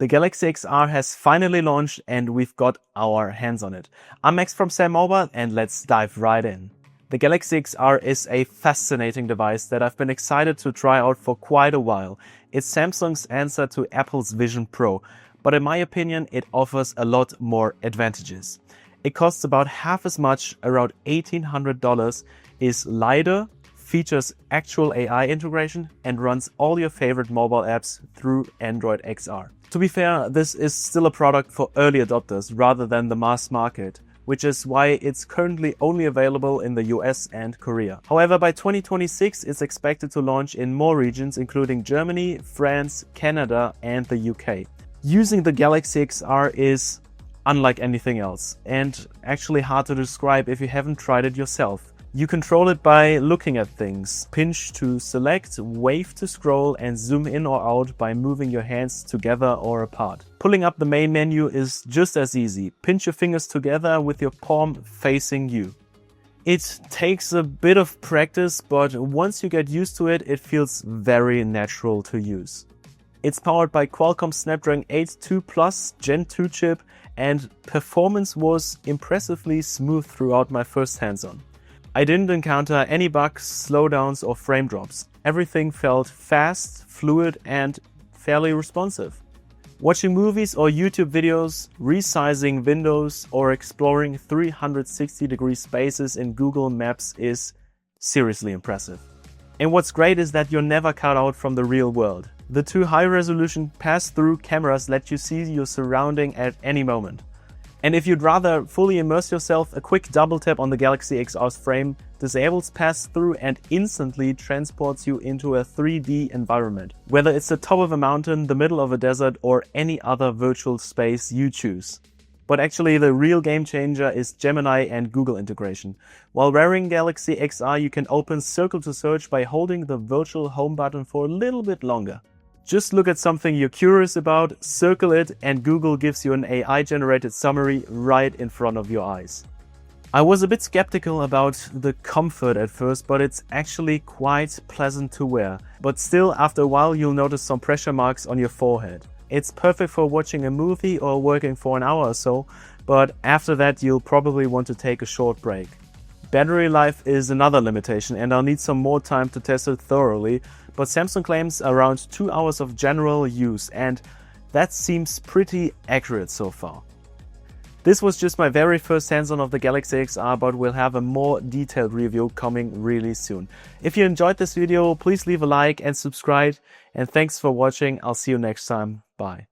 The Galaxy XR has finally launched and we've got our hands on it. I'm Max from SamMobile and let's dive right in. The Galaxy XR is a fascinating device that I've been excited to try out for quite a while. It's Samsung's answer to Apple's Vision Pro, but in my opinion it offers a lot more advantages. It costs about half as much, around $1,800, is lighter, features actual AI integration and runs all your favorite mobile apps through Android XR. To be fair, this is still a product for early adopters rather than the mass market, which is why it's currently only available in the US and Korea. However, by 2026 it's expected to launch in more regions including Germany, France, Canada and the UK. Using the Galaxy XR is unlike anything else and actually hard to describe if you haven't tried it yourself. You control it by looking at things, pinch to select, wave to scroll and zoom in or out by moving your hands together or apart. Pulling up the main menu is just as easy. Pinch your fingers together with your palm facing you. It takes a bit of practice, but once you get used to it, it feels very natural to use. It's powered by Qualcomm Snapdragon 8 2 Plus Gen 2 chip and performance was impressively smooth throughout my first hands-on. I didn't encounter any bugs, slowdowns or frame drops. Everything felt fast, fluid and fairly responsive. Watching movies or YouTube videos, resizing windows or exploring 360-degree spaces in Google Maps is seriously impressive. And what's great is that you're never cut out from the real world. The two high-resolution pass-through cameras let you see your surrounding at any moment. And if you'd rather fully immerse yourself, a quick double tap on the Galaxy XR's frame disables pass-through and instantly transports you into a 3D environment, whether it's the top of a mountain, the middle of a desert or any other virtual space you choose. But actually the real game changer is Gemini and Google integration. While wearing Galaxy XR you can open Circle to Search by holding the virtual home button for a little bit longer. Just look at something you're curious about, circle it, and Google gives you an AI-generated summary right in front of your eyes. I was a bit skeptical about the comfort at first, but it's actually quite pleasant to wear. But still, after a while, you'll notice some pressure marks on your forehead. It's perfect for watching a movie or working for an hour or so, but after that, you'll probably want to take a short break. Battery life is another limitation and I'll need some more time to test it thoroughly, but Samsung claims around 2 hours of general use and that seems pretty accurate so far. This was just my very first hands-on of the Galaxy XR, but we'll have a more detailed review coming really soon. If you enjoyed this video, please leave a like and subscribe, and thanks for watching. I'll see you next time. Bye.